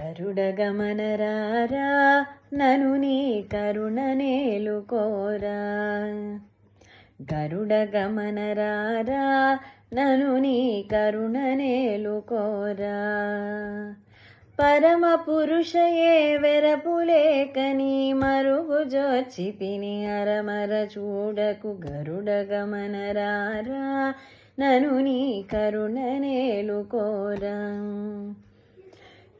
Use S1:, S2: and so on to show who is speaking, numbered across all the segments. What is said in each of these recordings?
S1: గరుడగమనరారా నను నీ కరుణ నేలుకోరా. గరుడగమనరారా నను నీ కరుణ నేలుకోరా. పరమ పురుషయే వెరపులేకని మరుగు జోచి తిని అరమర చూడకు. గరుడగమనరారా నను నీ కరుణ నేలుకోరా.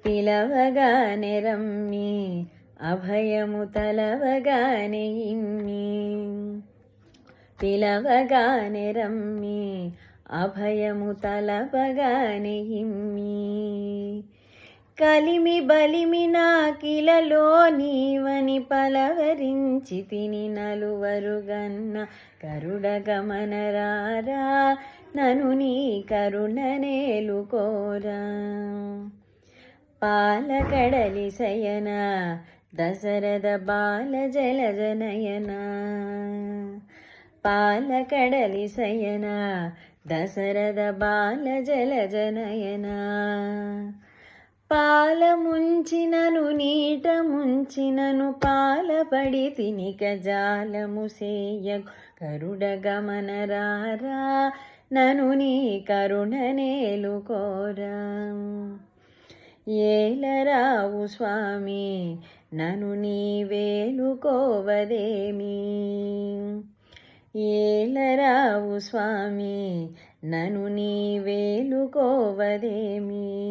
S1: పిలవగానే రమ్మి అభయము తలవగానే ఇమ్మి. పిలవగానే రమ్మి అభయము తలవగానే ఇమ్మి. కలిమి బలిమి నాకిలలో నీవని పలవరించి తిని నలువరుగన్న. గరుడగమనరారా నను నీ కరుణ నేలుకోరా. పాలకడలి శయన దశరథ బాల జలజనయన. పాలకడలి శయన దశరథ బాల జలజనయన. పాల ముంచినను నీట ముంచినను పాలపడి తినిక జాలము సేయ. గరుడగమనరారా నను నీ కరుణ నేలుకోరా. ఏలరావు స్వామి నను నీ వేలుకోవదేమి. ఏలరావు స్వామి నను నీ వేలుకోవదేమి.